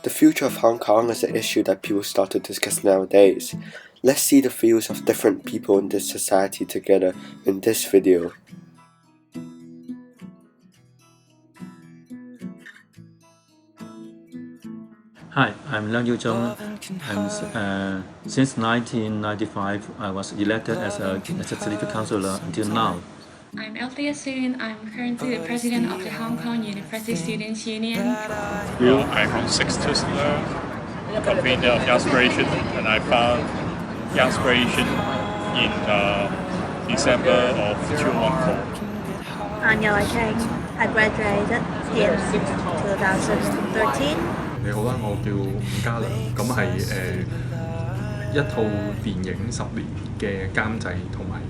The future of Hong Kong is an issue that people start to discuss nowadays. Let's see the views of different people in this society together in this video. Hi, I'm Leung Yiu-Chung, and since 1995 I was elected as a legislative councillor until now. I'm Althea Suen. I'm currently the president of the Hong Kong University Students' Union. I'm Sixtus Leung, convener of Youngspiration, and I found Youngspiration in December of 2014. I'm Yau Wai-Ching. I graduated in 2013. 你好啦，我叫伍家良，咁係一套電影10年嘅監製同埋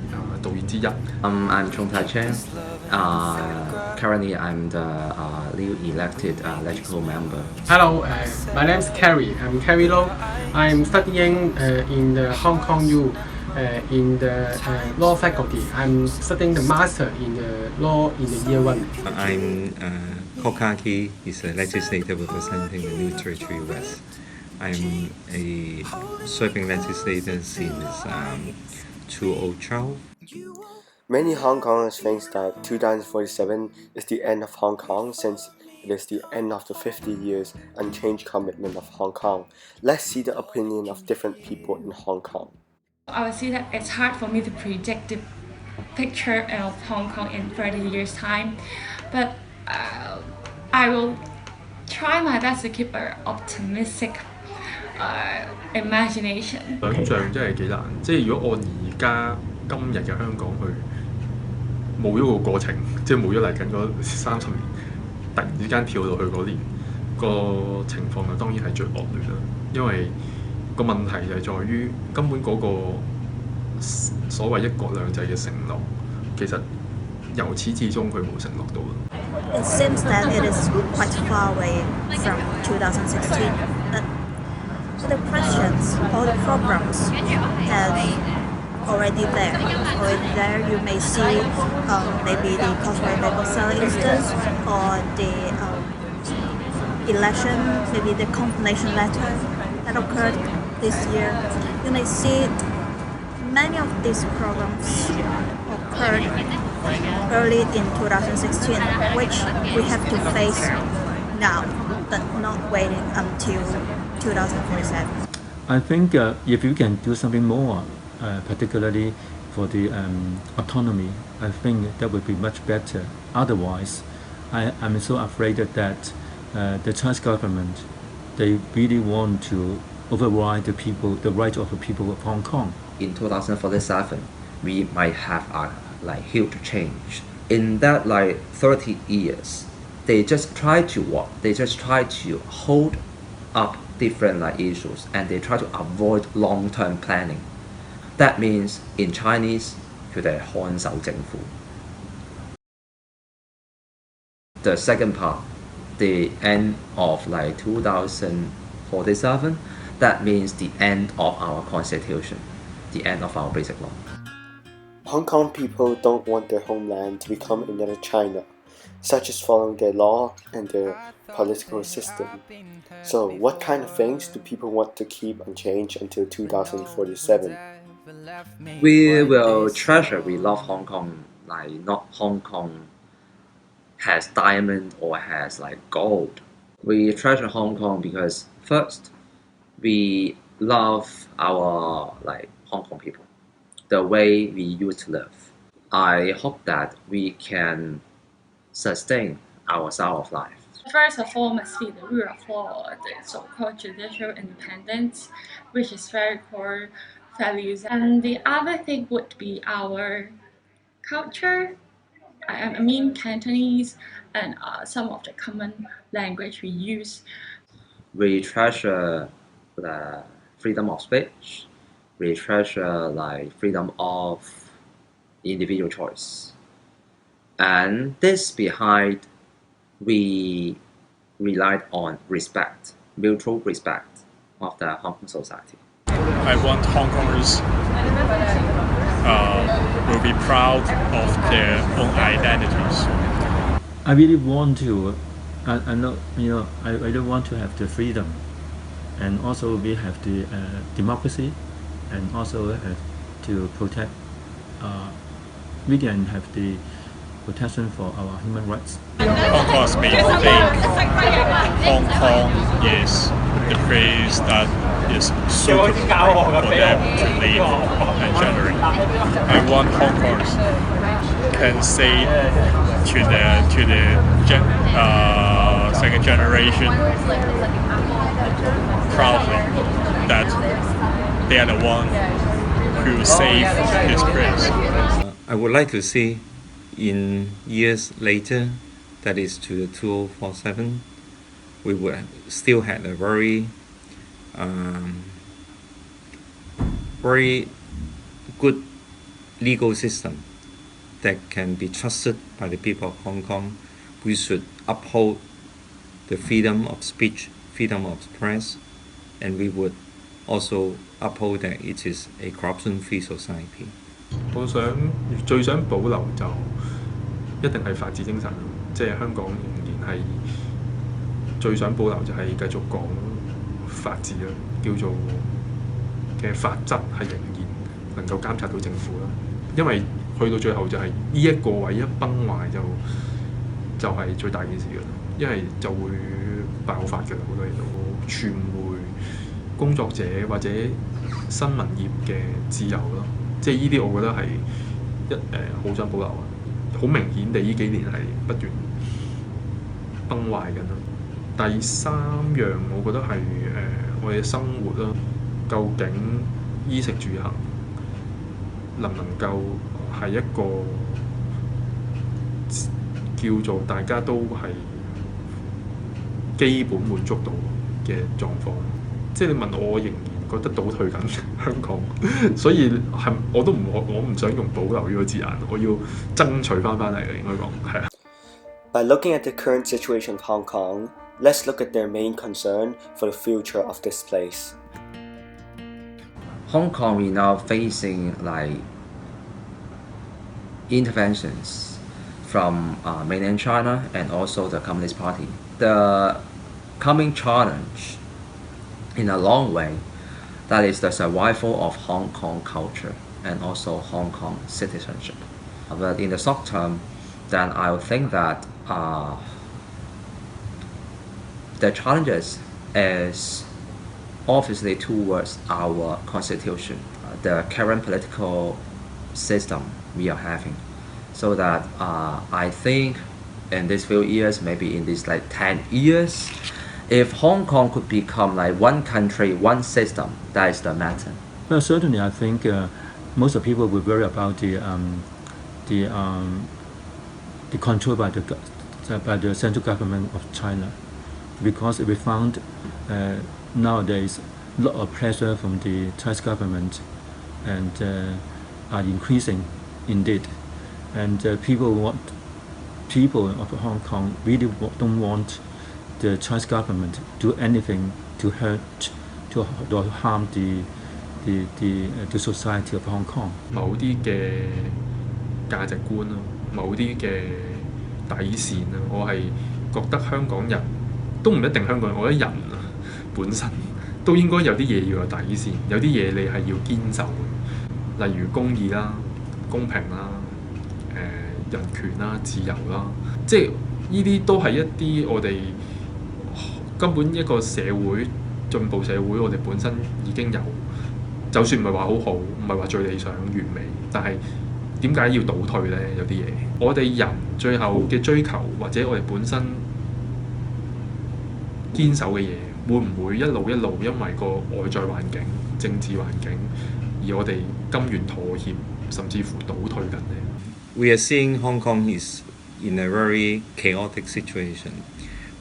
導演之一。I'm Chung-Tai Cheng. Currently, I'm the newly elected legislative member. Hello, my name is Cary. I'm Cary Lo. I'm studying in the Hong Kong U in the law faculty. I'm studying the master in the law in the year 1. I'm KWOK Ka-ki is a legislator representing the new territory West. I'm a serving legislator since 2012. Many Hong Kongers think that 2047 is the end of Hong Kong since it is the end of the 50 years unchanged commitment of Hong Kong. Let's see the opinion of different people in Hong Kong. I would say that it's hard for me to predict the picture of Hong Kong in 30 years' time, but I will try my best to keep an optimistic imagination. 想像真係幾難，即係如果我而家今日嘅香港去冇咗個過程，即係冇咗嚟緊嗰30年，突然之間跳到去嗰年，個情況就當然係最惡劣啦。因為個問題就係在於根本嗰個所謂一國兩制嘅承諾，其實由始至終佢冇承諾到啦。It seems that it is quite far away from 2016. But the questions or the programs have already there. Already there, you may see maybe the Causeway Bay Booksellers instance or the election, maybe the confirmation letter that occurred this year. You may see many of these programs occurred early in 2016, which we have to face now, but not waiting until 2047. I think if you can do something more, particularly for the autonomy, I think that would be much better. Otherwise, I'm so afraid that the Chinese government, they really want to override the right of the people of Hong Kong. In 2047, we might have a huge change. In that 30 years, they just try to what? They just try to hold up different issues, and they try to avoid long-term planning. That means in Chinese, 佢哋係看守政府。The second part, the end of 2047, that means the end of our constitution, the end of our basic law. Hong Kong people don't want their homeland to become another China, such as following their law and their political system. So what kind of things do people want to keep unchanged until 2047? We will treasure, we love Hong Kong, not Hong Kong has diamond or has gold. We treasure Hong Kong because first, we love our Hong Kong people, the way we used to live. I hope that we can sustain our style of life. First of all, must be the rule of law, the so-called judicial independence, which is very core values. And the other thing would be our culture. I mean Cantonese and some of the common language we use. We treasure the freedom of speech. We treasure freedom of individual choice. And this behind, we relied on respect, mutual respect of the Hong Kong society. I want Hong Kongers will be proud of their own identities. I really want to I know, I don't want to have the freedom, and also we have the democracy, and also have to protect. We can have the protection for our human rights. Hong Kong's made me think Hong Kong is the place that is suitable for them to live and generate. I want Hong Kongers can say to the second generation proudly that they are the one who saved this place. I would like to see in years later, that is to the 2047, we would still have a very good legal system that can be trusted by the people of Hong Kong. We should uphold the freedom of speech, freedom of press, and we would also uphold that it is a corruption-free society. 我最想保留就一定係法治精神，即係香港仍然係最想保留就係繼續講法治啦，叫做嘅法則係仍然能夠監察到政府啦。因為去到最後就係呢一個位一崩壞就係最大件事㗎啦，因為就會爆發㗎啦，好多嘢都傳媒工作者或者新聞業嘅自由咯。即係呢啲，我覺得係好想保留啊！好明顯地，呢幾年係不斷崩壞緊啦。第三樣，我覺得係我哋嘅生活啦，究竟衣食住行能唔能夠係一個叫做大家都係基本滿足到嘅狀況？即係你問我，仍然覺得倒退緊香港，所以我唔想用保留呢個字眼，我要爭取翻嚟嘅，應該講係啊。By looking at the current situation of Hong Kong, let's look at their main concern for the future of this place. Hong Kong we now facing like interventions from mainland China and also the Communist Party. The coming challenge in a long way, that is the survival of Hong Kong culture and also Hong Kong citizenship. But in the short term, then I would think that the challenges is obviously towards our constitution, the current political system we are having. So that I think in these few years, maybe in these like 10 years, if Hong Kong could become like one country, one system, that is the matter. Well, certainly, I think most of people will worry about the control by the central government of China, because we found nowadays a lot of pressure from the Chinese government and are increasing indeed, and people of Hong Kong really don't want the Chinese government do anything to harm the society of Hong Kong. 某啲嘅價值觀啦，某啲嘅底線啦，我係覺得香港人都唔一定香港人，我覺得人啊本身都應該有啲嘢要有底線，有啲嘢你係要堅守嘅，例如公義啦、公平啦、人權啦、自由啦，即係呢啲都係一啲我哋根本一個社會進步社會，我哋本身已經有，就算唔係話好好，唔係話最理想完美，但係點解要倒退呢？有啲嘢，我哋人最後嘅追求或者我哋本身堅守嘅嘢，會唔會一路因為個外在環境、政治環境，而我哋甘願妥協，甚至乎倒退緊呢？ We are seeing Hong Kong is in a very chaotic situation.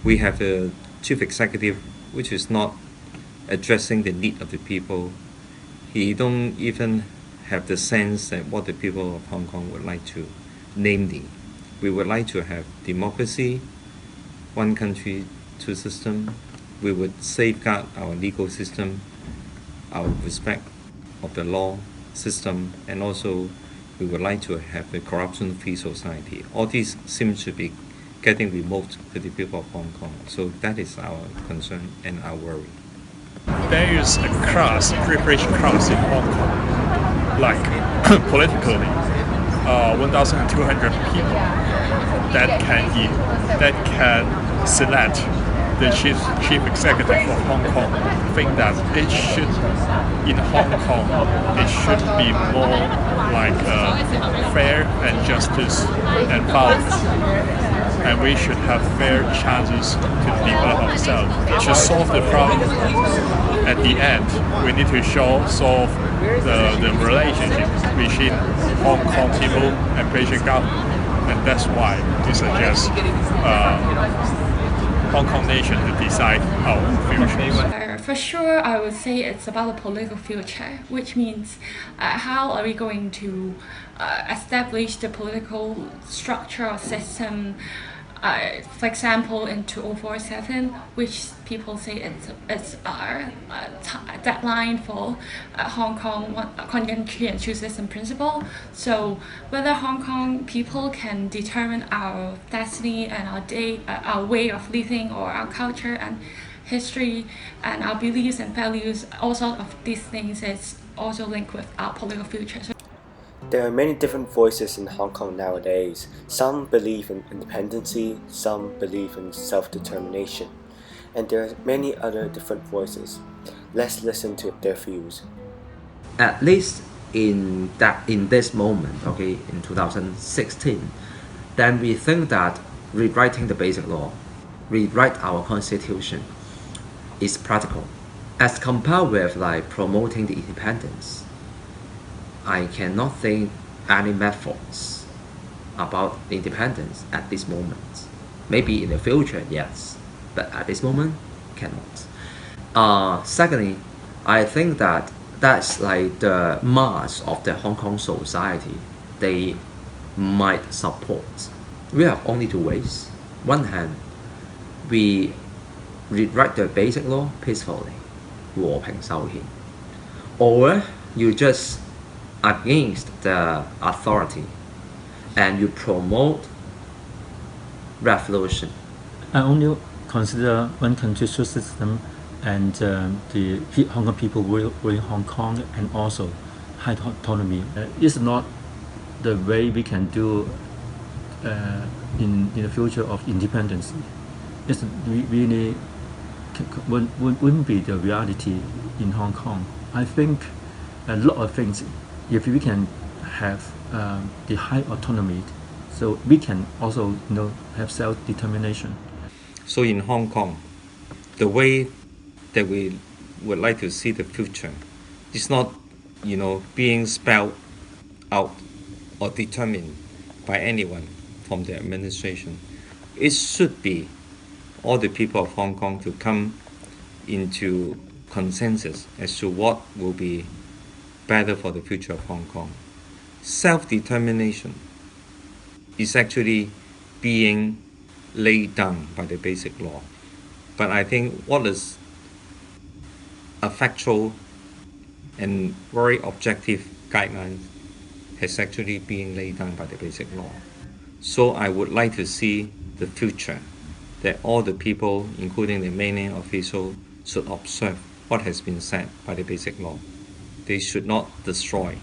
We have a chief executive which is not addressing the need of the people. He don't even have the sense that what the people of Hong Kong would like to. Namely, we would like to have democracy, one country, two system. We would safeguard our legal system, our respect of the law system, and also we would like to have a corruption-free society. All these seem to be getting remote to the people of Hong Kong. So that is our concern and our worry. There is a class, preparation class in Hong Kong, like politically, 1,200 people that can select the chief executive of Hong Kong. I think that it should, in Hong Kong, it should be more like fair and justice and balance. And we should have fair chances to develop ourselves. To solve the problem, at the end, we need to solve the relationship between Hong Kong people and Beijing government. And that's why we suggest Hong Kong nation to decide our future. For sure, I would say it's about the political future, which means how are we going to establish the political structure or system. For example, in 2047, which people say it's our deadline for Hong Kong country and two system principle. So whether Hong Kong people can determine our destiny and our way of living or our culture and history and our beliefs and values, all sorts of these things is also linked with our political future. There are many different voices in Hong Kong nowadays. Some believe in independency, some believe in self-determination, and there are many other different voices. Let's listen to their views. At least in this moment, okay, in 2016, then we think that rewriting the basic law, rewrite our constitution is practical. As compared with like promoting the independence, I cannot think any methods about independence at this moment. Maybe in the future, yes, but at this moment, cannot. Secondly, I think that that's like the mass of the Hong Kong society, they might support. We have only two ways. One hand, we rewrite the basic law peacefully, 和平修憲, or you just against the authority and you promote revolution. I only consider one country system and the Hong Kong people will in Hong Kong and also high autonomy. It's not the way we can do in the future of independence. It's really wouldn't be the reality in Hong Kong. I think a lot of things, if we can have the high autonomy, so we can also have self-determination. So in Hong Kong, the way that we would like to see the future is not being spelled out or determined by anyone from the administration. It should be all the people of Hong Kong to come into consensus as to what will be better for the future of Hong Kong. Self-determination is actually being laid down by the basic law. But I think what is a factual and very objective guideline has actually been laid down by the basic law. So I would like to see the future that all the people, including the mainland officials, should observe what has been said by the basic law. They should not destroy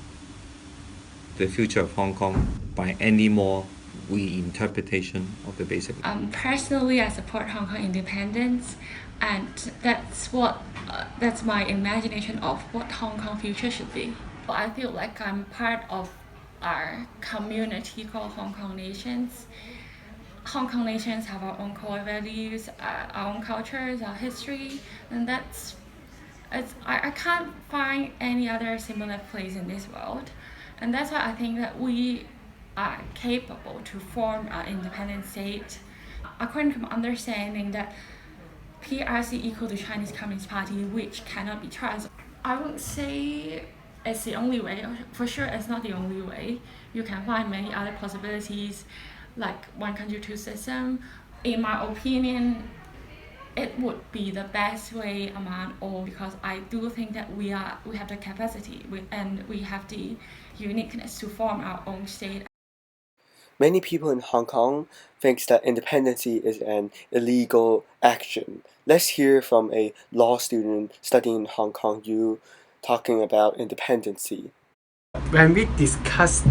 the future of Hong Kong by any more reinterpretation of the basic law. Personally, I support Hong Kong independence, and that's my imagination of what Hong Kong future should be. I feel like I'm part of our community called Hong Kong Nations. Hong Kong nations have our own core values, our own cultures, our history, and I can't find any other similar place in this world. And that's why I think that we are capable to form an independent state. According to my understanding that PRC equal to Chinese Communist Party, which cannot be trusted. I wouldn't say it's the only way. For sure, it's not the only way. You can find many other possibilities, like one country, two system. In my opinion, it would be the best way among all, because I do think that we have the capacity and we have the uniqueness to form our own state. Many people in Hong Kong think that independency is an illegal action. Let's hear from a law student studying in Hong Kong U talking about independency. When we discuss,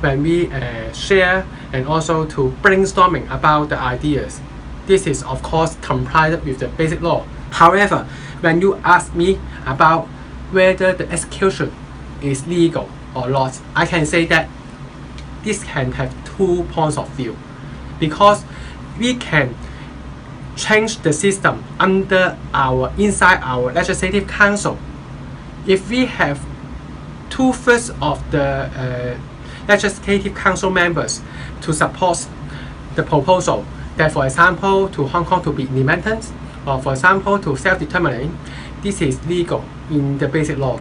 when we share, and also to brainstorming about the ideas, this is of course complied with the basic law. However, when you ask me about whether the execution is legal or not, I can say that this can have 2 points of view, because we can change the system inside our legislative council. If we have 2/3 of the legislative council members to support the proposal that, for example, to Hong Kong to be independent, or for example to self-determining, this is legal in the basic law.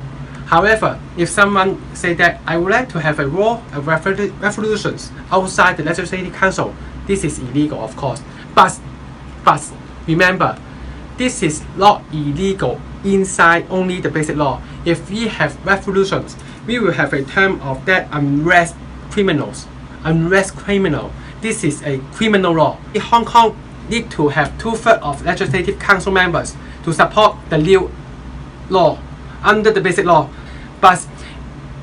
However, if someone say that I would like to have a war of revolutions outside the legislative council, this is illegal, of course. But remember, this is not illegal inside only the basic law. If we have revolutions, we will have a term of that unrest criminal. This is a criminal law. Hong Kong need to have 2/3 of legislative council members to support the new law under the basic law. But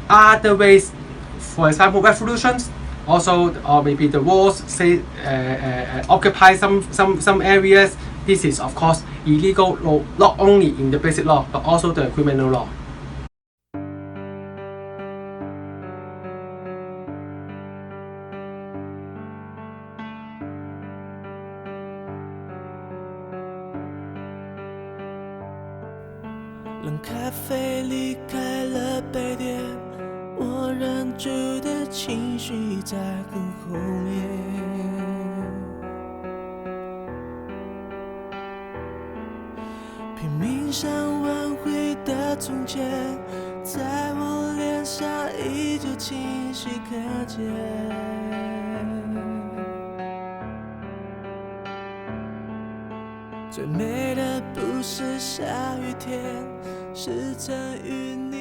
other ways, for example, revolutions, also, or maybe the wars, say occupy some areas. This is of course illegal law, not only in the basic law but also the criminal law.冷咖啡离开了杯垫，我忍住的情绪在更后面。拼命想挽回的从前，在我脸上依旧清晰可见。最美的不是下雨天，是曾与你